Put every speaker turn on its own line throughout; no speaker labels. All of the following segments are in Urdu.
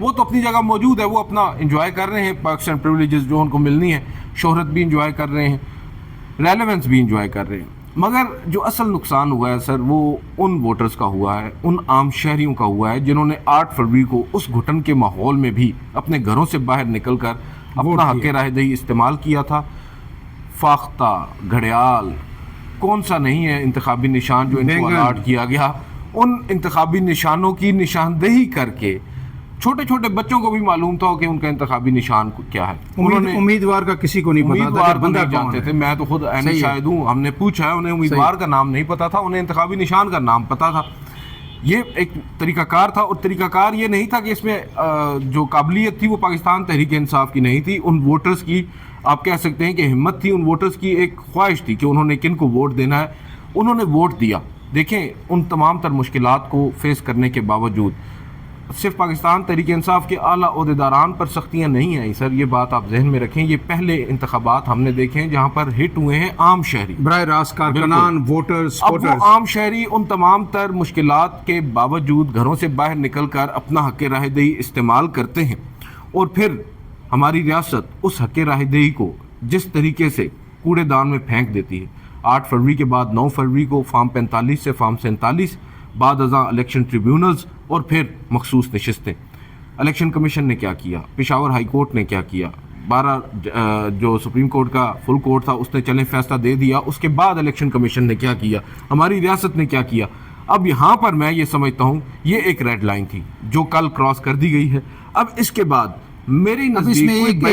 وہ تو اپنی جگہ موجود ہے, وہ اپنا انجوائے کر رہے ہیں پاکستان پریولیجز جو ان کو ملنی ہے, شہرت بھی انجوائے کر رہے ہیں, ریلیونس بھی انجوائے کر رہے ہیں. مگر جو اصل نقصان ہوا ہے سر, وہ ان ووٹرز کا ہوا ہے, ان عام شہریوں کا ہوا ہے جنہوں نے 8 فروری کو اس گھٹن کے ماحول میں بھی اپنے گھروں سے باہر نکل کر اپنا حق رائے دہی استعمال کیا تھا. فاختہ, گھڑیال, کون سا نہیں ہے انتخابی نشان جو ان کو الاٹ کیا گیا, ان انتخابی نشانوں کی نشاندہی کر کے چھوٹے چھوٹے بچوں کو بھی معلوم تھا کہ ان کا انتخابی نشان کیا ہے. انہوں نے
امیدوار کا کسی کو نہیں پتا تھا,
امیدوار بندہ جانتے تھے, میں تو خود عینی شاہد ہوں, ہم نے پوچھا ہے, انہیں امیدوار کا نام نہیں پتا تھا, انہیں انتخابی نشان کا نام پتا تھا. یہ ایک طریقہ کار تھا, اور طریقہ کار یہ نہیں تھا کہ اس میں جو قابلیت تھی وہ پاکستان تحریک انصاف کی نہیں تھی, ان ووٹرز کی آپ کہہ سکتے ہیں کہ ہمت تھی, ان ووٹرز کی ایک خواہش تھی کہ انہوں نے کن کو ووٹ دینا ہے, انہوں نے ووٹ دیا. دیکھیں ان تمام تر مشکلات کو فیس کرنے کے باوجود صرف پاکستان تحریک انصاف کے اعلیٰ عہدیداران پر سختیاں نہیں آئیں سر, یہ بات آپ ذہن میں رکھیں. یہ پہلے انتخابات ہم نے دیکھے ہیں جہاں پر ہٹ ہوئے ہیں عام شہری,
براہ راست کارکنان, ووٹرز.
اب وہ عام شہری ان تمام تر مشکلات کے باوجود گھروں سے باہر نکل کر اپنا حق رائے دہی استعمال کرتے ہیں, اور پھر ہماری ریاست اس حق رائے دہی کو جس طریقے سے کوڑے دان میں پھینک دیتی ہے. 8 فروری کے بعد 9 فروری کو فارم 45 سے فارم 47, بعد ازاں الیکشن ٹریبیونلز, اور پھر مخصوص نشستیں. الیکشن کمیشن نے کیا کیا, پشاور ہائی کورٹ نے کیا کیا, 12 جو سپریم کورٹ کا فل کورٹ تھا اس نے چلیں فیصلہ دے دیا, اس کے بعد الیکشن کمیشن نے کیا کیا, ہماری ریاست نے کیا کیا. اب یہاں پر میں یہ سمجھتا ہوں یہ ایک ریڈ لائن تھی جو کل کراس کر دی گئی ہے. اب اس کے بعد میری نزدیک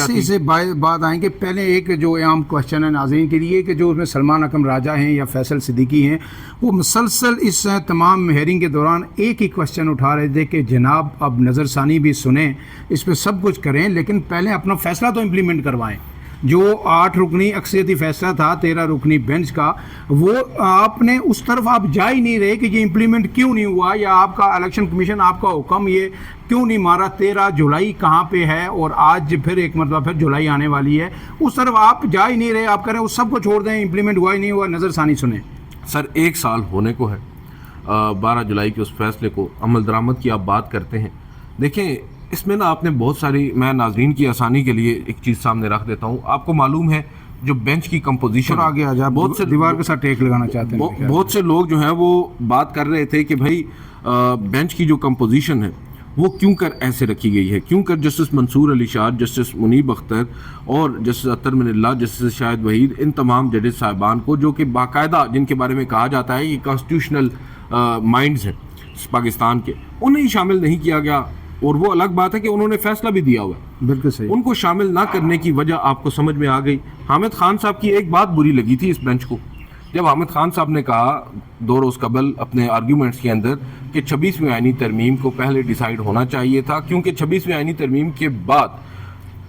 اس بات آئیں کہ پہلے ایک جو عام کوشچن ہے ناظرین کے لیے کہ جو اس میں سلمان اکرم راجہ ہیں یا فیصل صدیقی ہیں, وہ مسلسل اس تمام ہیئرنگ کے دوران ایک ہی کوشچن اٹھا رہے تھے کہ جناب اب نظر ثانی بھی سنیں, اس پہ سب کچھ کریں, لیکن پہلے اپنا فیصلہ تو امپلیمنٹ کروائیں. جو 8 رکنی اکثریتی فیصلہ تھا 13 رکنی بینچ کا, وہ آپ نے اس طرف آپ جا ہی نہیں رہے کہ یہ امپلیمنٹ کیوں نہیں ہوا, یا آپ کا الیکشن کمیشن آپ کا حکم یہ کیوں نہیں مارا. 13 جولائی کہاں پہ ہے, اور آج پھر ایک مرتبہ پھر جولائی آنے والی ہے, اس طرف آپ جا ہی نہیں رہے. آپ کریں اس سب کو چھوڑ دیں, امپلیمنٹ ہوا ہی نہیں ہوا, نظر ثانی سنیں.
سر 1 سال ہونے کو ہے 12 جولائی کے اس فیصلے کو عمل درآمد کی آپ بات کرتے ہیں. دیکھیں اس میں نا آپ نے بہت ساری, میں ناظرین کی آسانی کے لیے ایک چیز سامنے رکھ دیتا ہوں. آپ کو معلوم ہے جو بینچ کی کمپوزیشن,
آگے آ جا, بہت سے دیوار کے ساتھ ٹیک لگانا چاہتے ہیں,
بہت سے لوگ جو ہیں وہ بات کر رہے تھے کہ بھائی بینچ کی جو کمپوزیشن ہے وہ کیوں کر ایسے رکھی گئی ہے, کیوں کر جسٹس منصور علی شاہ, جسٹس منیب اختر اور جسٹس اطہر من اللہ, جسٹس شاہد وحید, ان تمام ججز صاحبان کو جو کہ باقاعدہ جن کے بارے میں کہا جاتا ہے یہ کانسٹیٹیوشنل مائنڈز ہیں پاکستان کے, انہیں شامل نہیں کیا گیا. اور وہ الگ بات ہے کہ انہوں نے فیصلہ بھی دیا ہوا ہے,
بالکل صحیح.
ان کو شامل نہ کرنے کی وجہ آپ کو سمجھ میں آ گئی. حامد خان صاحب کی ایک بات بری لگی تھی اس بینچ کو, جب حامد خان صاحب نے کہا 2 روز قبل اپنے آرگیومنٹس کے اندر کہ 26ویں آئینی ترمیم کو پہلے ڈیسائیڈ ہونا چاہیے تھا, کیونکہ 26ویں آئینی ترمیم کے بعد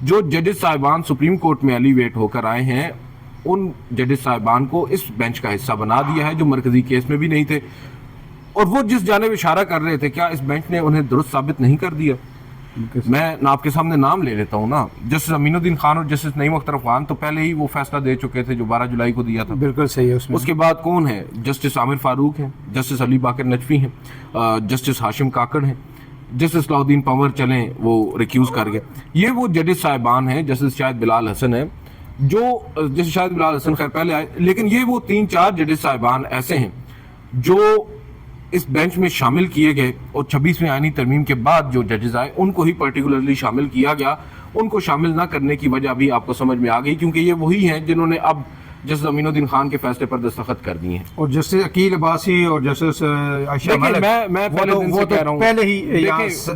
جو ججز صاحبان سپریم کورٹ میں ایلیویٹ ہو کر آئے ہیں ان ججز صاحبان کو اس بینچ کا حصہ بنا دیا ہے جو مرکزی کیس میں بھی نہیں تھے, اور وہ جس جانب اشارہ کر رہے تھے, کیا اس بینچ نے انہیں درست ثابت نہیں کر دیا؟ میں آپ کے سامنے نام لے لیتا ہوں نا, جسٹس امین الدین خان اور جسٹس نعیم اختر خان تو پہلے ہی وہ فیصلہ دے چکے تھے جو 12 جولائی کو دیا تھا.
بالکل صحیح ہے.
اس کے بعد کون ہے, جسٹس عامر فاروق ہیں, جسٹس علی باقر نجفی ہیں, جسٹس ہاشم کاکڑ ہیں, جسٹس صلاح الدین پنور چلیں وہ ریکیوز کر گئے. یہ وہ ججز صاحبان ہیں, جسٹس شاہد بلال حسن ہیں جو جسٹس شاہد بلال حسن خیر پہلے آئے, لیکن یہ وہ 3-4 ججز صاحبان ایسے ہیں جو اس بینچ میں شامل کیے گئے, اور 26ویں آئینی ترمیم کے بعد جو ججز آئے ان کو ہی پرٹیکولرلی شامل کیا گیا. ان کو شامل نہ کرنے کی وجہ بھی آپ کو سمجھ میں آ گئی, کیونکہ یہ وہی ہیں جنہوں نے اب جسٹس امین الدین خان کے فیصلے پر دستخط کر دیے ہیں,
اور جسٹس عقیل عباسی اور جسٹس عائشہ ملک.
میں پہلے دن سے کہہ رہا ہوں,
پہلے ہی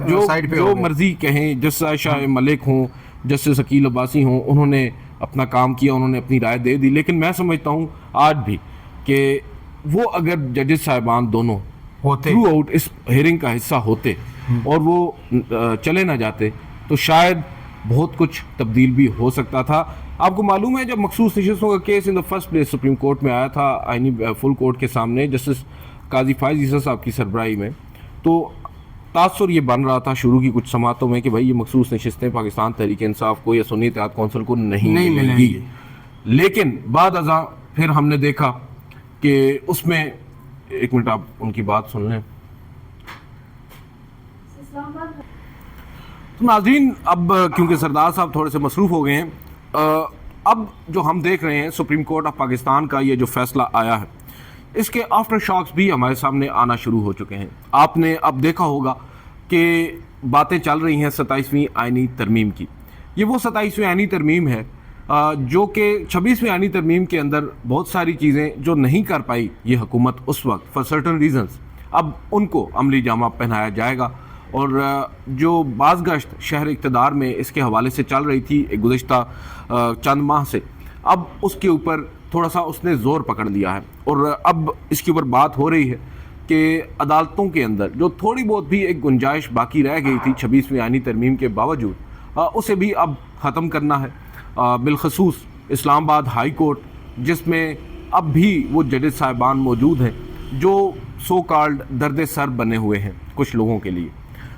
جو مرضی کہیں, جسٹس عائشہ ملک ہوں, جسٹس عقیل عباسی ہوں, انہوں نے اپنا کام کیا, انہوں نے اپنی رائے دے دی. لیکن میں سمجھتا ہوں آج بھی کہ وہ اگر ججز صاحبان دونوں تھرو آؤٹ اس ہیئرنگ کا حصہ ہوتے اور وہ چلے نہ جاتے تو شاید بہت کچھ تبدیل بھی ہو سکتا تھا. آپ کو معلوم ہے جب مخصوص نشستوں کا case in the first place supreme court میں آیا تھا آئینی فل کورٹ کے سامنے جسٹس قاضی فائز عیسیٰ صاحب کی سربراہی میں, تو تاثر یہ بن رہا تھا شروع کی کچھ سماعتوں میں کہ بھائی یہ مخصوص نشستیں پاکستان تحریک انصاف کو یا سنی اتحاد کونسل کو نہیں ملیں گی. لیکن بعد ازاں پھر ہم نے دیکھا کہ اس میں, ایک منٹ آپ ان کی بات سن لیں. ناظرین اب کیونکہ سردار صاحب تھوڑے سے مصروف ہو گئے ہیں، اب جو ہم دیکھ رہے ہیں سپریم کورٹ آف پاکستان کا یہ جو فیصلہ آیا ہے اس کے آفٹر شاکس بھی ہمارے سامنے آنا شروع ہو چکے ہیں۔ آپ نے اب دیکھا ہوگا کہ باتیں چل رہی ہیں 27ویں آئینی ترمیم کی۔ یہ وہ 27ویں آئینی ترمیم ہے جو کہ 26ویں آئینی ترمیم کے اندر بہت ساری چیزیں جو نہیں کر پائی یہ حکومت اس وقت فار سرٹن ریزنز، اب ان کو عملی جامہ پہنایا جائے گا۔ اور جو بعض گشت شہر اقتدار میں اس کے حوالے سے چل رہی تھی گزشتہ چند ماہ سے، اب اس کے اوپر تھوڑا سا اس نے زور پکڑ لیا ہے، اور اب اس کے اوپر بات ہو رہی ہے کہ عدالتوں کے اندر جو تھوڑی بہت بھی ایک گنجائش باقی رہ گئی تھی 26ویں آئینی ترمیم کے باوجود، اسے بھی اب ختم کرنا ہے۔ بالخصوص اسلام آباد ہائی کورٹ جس میں اب بھی وہ ججز صاحبان موجود ہیں جو سو کالڈ درد سر بنے ہوئے ہیں کچھ لوگوں کے لیے،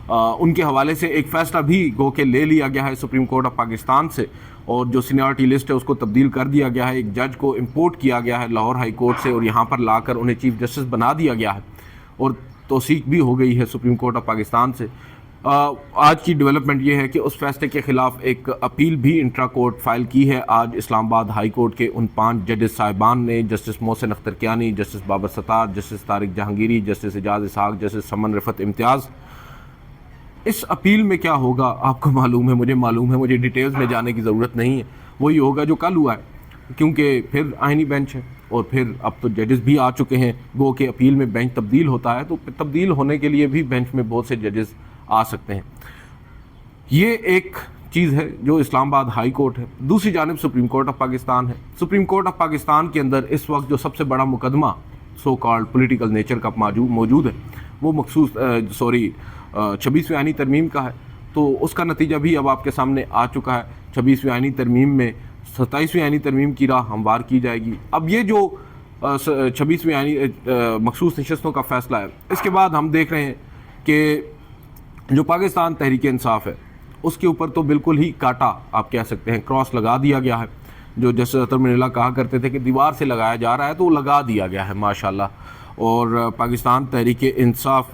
ان کے حوالے سے ایک فیصلہ بھی گو کہ لے لیا گیا ہے سپریم کورٹ آف پاکستان سے، اور جو سینیورٹی لسٹ ہے اس کو تبدیل کر دیا گیا ہے، ایک جج کو امپورٹ کیا گیا ہے لاہور ہائی کورٹ سے اور یہاں پر لا کر انہیں چیف جسٹس بنا دیا گیا ہے، اور توثیق بھی ہو گئی ہے سپریم کورٹ آف پاکستان سے۔ آج کی ڈیولپمنٹ یہ ہے کہ اس فیصلے کے خلاف ایک اپیل بھی انٹرا کورٹ فائل کی ہے آج اسلام آباد ہائی کورٹ کے ان 5 ججز صاحبان نے، جسٹس محسن اختر کیانی، جسٹس بابر ستار، جسٹس طارق جہانگیری، جسٹس اعجاز اسحاق، جسٹس سمن رفت امتیاز۔ اس اپیل میں کیا ہوگا آپ کو معلوم ہے، مجھے معلوم ہے، مجھے ڈیٹیلز میں جانے کی ضرورت نہیں ہے، وہی ہوگا جو کل ہوا ہے، کیونکہ پھر آئینی بینچ ہے اور پھر اب تو ججز بھی آ چکے ہیں، گو کہ اپیل میں بینچ تبدیل ہوتا ہے تو تبدیل ہونے کے لیے بھی بینچ میں بہت سے ججز آ سکتے ہیں۔ یہ ایک چیز ہے جو اسلام آباد ہائی کورٹ ہے۔ دوسری جانب سپریم کورٹ آف پاکستان ہے۔ سپریم کورٹ آف پاکستان کے اندر اس وقت جو سب سے بڑا مقدمہ سو کالڈ پولیٹیکل نیچر کا موجود ہے وہ مخصوص 26ویں آئینی ترمیم کا ہے، تو اس کا نتیجہ بھی اب آپ کے سامنے آ چکا ہے۔ 26ویں آئینی ترمیم میں 27ویں آئینی ترمیم کی راہ ہموار کی جائے گی۔ اب یہ جو 26ویں آئینی مخصوص نشستوں کا فیصلہ ہے، اس کے بعد ہم دیکھ رہے ہیں کہ جو پاکستان تحریک انصاف ہے اس کے اوپر تو بالکل ہی کاٹا آپ کہہ سکتے ہیں، کراس لگا دیا گیا ہے۔ جو جسٹس اطہر منیلا کہا کرتے تھے کہ دیوار سے لگایا جا رہا ہے تو وہ لگا دیا گیا ہے ماشاءاللہ، اور پاکستان تحریک انصاف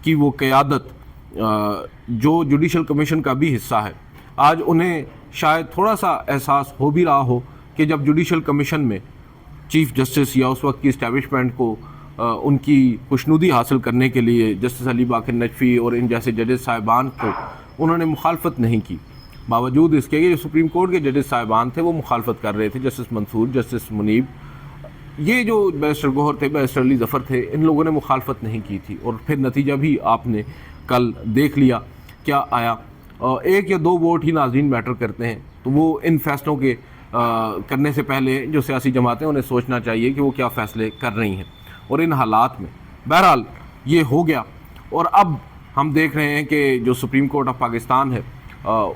کی وہ قیادت جو جوڈیشل کمیشن کا بھی حصہ ہے، آج انہیں شاید تھوڑا سا احساس ہو بھی رہا ہو کہ جب جوڈیشل کمیشن میں چیف جسٹس یا اس وقت کی اسٹیبلشمنٹ کو ان کی خوشنودی حاصل کرنے کے لیے جسٹس علی باقر نجفی اور ان جیسے ججز صاحبان کو انہوں نے مخالفت نہیں کی، باوجود اس کے جو سپریم کورٹ کے ججز صاحبان تھے وہ مخالفت کر رہے تھے، جسٹس منصور، جسٹس منیب، یہ جو بیرسٹر گوہر تھے، بیرسٹر علی ظفر تھے، ان لوگوں نے مخالفت نہیں کی تھی، اور پھر نتیجہ بھی آپ نے کل دیکھ لیا کیا آیا۔ 1 یا 2 ووٹ ہی ناظرین میٹر کرتے ہیں، تو وہ ان فیصلوں کے کرنے سے پہلے جو سیاسی جماعتیں انہیں سوچنا چاہیے کہ وہ کیا فیصلے کر رہی ہیں، اور ان حالات میں بہرحال یہ ہو گیا۔ اور اب ہم دیکھ رہے ہیں کہ جو سپریم کورٹ آف پاکستان ہے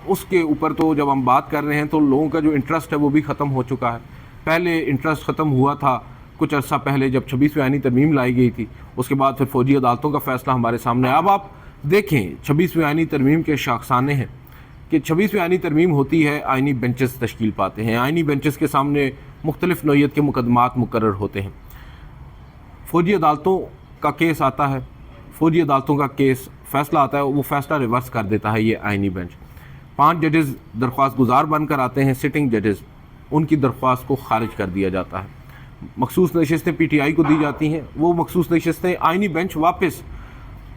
اس کے اوپر تو جب ہم بات کر رہے ہیں تو لوگوں کا جو انٹرسٹ ہے وہ بھی ختم ہو چکا ہے۔ پہلے انٹرسٹ ختم ہوا تھا کچھ عرصہ پہلے جب 26ویں آئینی ترمیم لائی گئی تھی، اس کے بعد پھر فوجی عدالتوں کا فیصلہ ہمارے سامنے۔ اب آپ دیکھیں 26ویں آئینی ترمیم کے شاخسانے ہیں کہ 26ویں آئینی ترمیم ہوتی ہے، آئینی بینچز تشکیل پاتے ہیں، آئینی بینچز کے سامنے مختلف نوعیت کے مقدمات مقرر ہوتے ہیں۔ فوجی عدالتوں کا کیس آتا ہے، فوجی عدالتوں کا کیس فیصلہ آتا ہے، وہ فیصلہ ریورس کر دیتا ہے یہ آئینی بینچ۔ 5 ججز درخواست گزار بن کر آتے ہیں، سٹنگ ججز، ان کی درخواست کو خارج کر دیا جاتا ہے۔ مخصوص نشستیں پی ٹی آئی کو دی جاتی ہیں، وہ مخصوص نشستیں آئینی بینچ واپس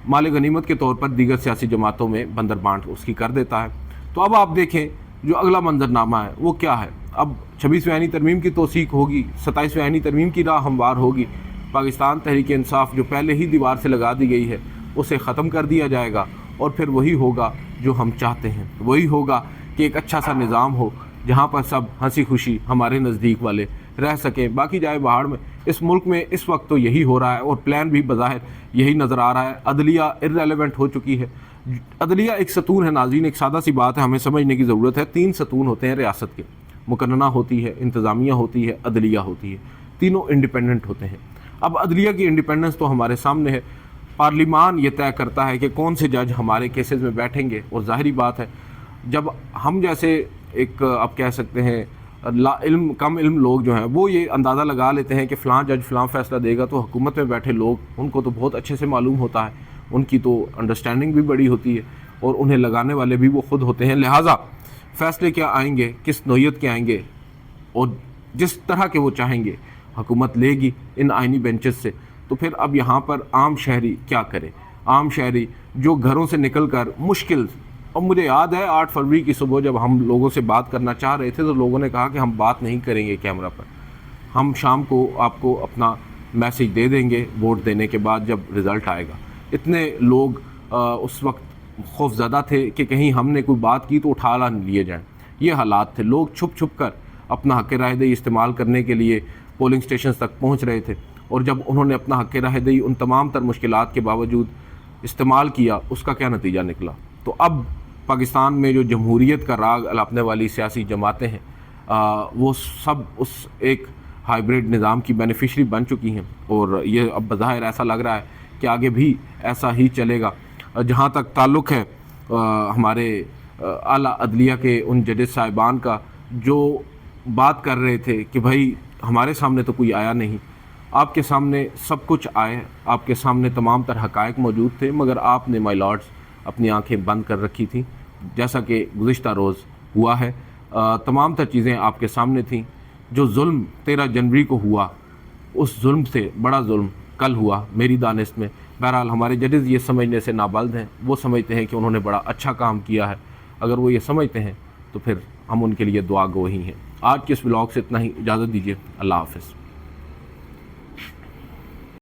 مال غنیمت کے طور پر دیگر سیاسی جماعتوں میں بندر بانٹ اس کی کر دیتا ہے۔ تو اب آپ دیکھیں جو اگلا منظرنامہ ہے وہ کیا ہے۔ اب 26ویں آئینی ترمیم کی توثیق ہوگی، 27ویں آئینی ترمیم کی راہ ہموار ہوگی، پاکستان تحریک انصاف جو پہلے ہی دیوار سے لگا دی گئی ہے اسے ختم کر دیا جائے گا، اور پھر وہی ہوگا جو ہم چاہتے ہیں، وہی ہوگا کہ ایک اچھا سا نظام ہو جہاں پر سب ہنسی خوشی ہمارے نزدیک والے رہ سکیں، باقی جائے باہر میں۔ اس ملک میں اس وقت تو یہی ہو رہا ہے، اور پلان بھی بظاہر یہی نظر آ رہا ہے۔ عدلیہ ارریلیونٹ ہو چکی ہے۔ عدلیہ ایک ستون ہے ناظرین، ایک سادہ سی بات ہے، ہمیں سمجھنے کی ضرورت ہے۔ 3 ستون ہوتے ہیں ریاست کے، مقننہ ہوتی ہے، انتظامیہ ہوتی ہے، عدلیہ ہوتی ہے، تینوں انڈیپینڈنٹ ہوتے ہیں۔ اب عدلیہ کی انڈیپینڈنس تو ہمارے سامنے ہے، پارلیمان یہ طے کرتا ہے کہ کون سے جج ہمارے کیسز میں بیٹھیں گے، اور ظاہری بات ہے جب ہم جیسے ایک آپ کہہ سکتے ہیں کم علم لوگ جو ہیں وہ یہ اندازہ لگا لیتے ہیں کہ فلاں جج فلاں فیصلہ دے گا، تو حکومت میں بیٹھے لوگ ان کو تو بہت اچھے سے معلوم ہوتا ہے، ان کی تو انڈرسٹینڈنگ بھی بڑی ہوتی ہے، اور انہیں لگانے والے بھی وہ خود ہوتے ہیں. لہٰذا فیصلے کیا آئیں گے, کس نوعیت کے آئیں گے اور جس طرح کے وہ چاہیں گے حکومت لے گی ان آئینی بینچز سے. تو پھر اب یہاں پر عام شہری کیا کرے؟ عام شہری جو گھروں سے نکل کر مشکل، اور مجھے یاد ہے 8 فروری کی صبح جب ہم لوگوں سے بات کرنا چاہ رہے تھے تو لوگوں نے کہا کہ ہم بات نہیں کریں گے کیمرہ پر، ہم شام کو آپ کو اپنا میسیج دے دیں گے ووٹ دینے کے بعد جب رزلٹ آئے گا. اتنے لوگ اس وقت خوف زدہ تھے کہ کہیں ہم نے کوئی بات کی تو اٹھا نہ لیے جائیں. یہ حالات تھے. لوگ چھپ چھپ کر اپنا حق رائے دہی استعمال کرنے کے لیے پولنگ سٹیشنز تک پہنچ رہے تھے، اور جب انہوں نے اپنا حق رائے دہی ان تمام تر مشکلات کے باوجود استعمال کیا، اس کا کیا نتیجہ نکلا؟ تو اب پاکستان میں جو جمہوریت کا راگ الاپنے والی سیاسی جماعتیں ہیں وہ سب اس ایک ہائیبریڈ نظام کی بینیفیشری بن چکی ہیں، اور یہ اب بظاہر ایسا لگ رہا ہے کہ آگے بھی ایسا ہی چلے گا. جہاں تک تعلق ہے ہمارے اعلیٰ عدلیہ کے ان ججز صاحبان کا، جو بات کر رہے تھے کہ بھائی ہمارے سامنے تو کوئی آیا نہیں، آپ کے سامنے سب کچھ آئے، آپ کے سامنے تمام تر حقائق موجود تھے، مگر آپ نے مائی لارڈز اپنی آنکھیں بند کر رکھی تھیں، جیسا کہ گزشتہ روز ہوا ہے. تمام تر چیزیں آپ کے سامنے تھیں. جو ظلم 13 جنوری کو ہوا، اس ظلم سے بڑا ظلم کل ہوا میری دانست میں. بہرحال ہمارے ججز یہ سمجھنے سے نابلد ہیں، وہ سمجھتے ہیں کہ انہوں نے بڑا اچھا کام کیا ہے. اگر وہ یہ سمجھتے ہیں تو پھر ہم ان کے لیے دعا گو ہی ہیں. آج کے اس ولاگ سے اتنا ہی، اجازت دیجیے. اللہ حافظ.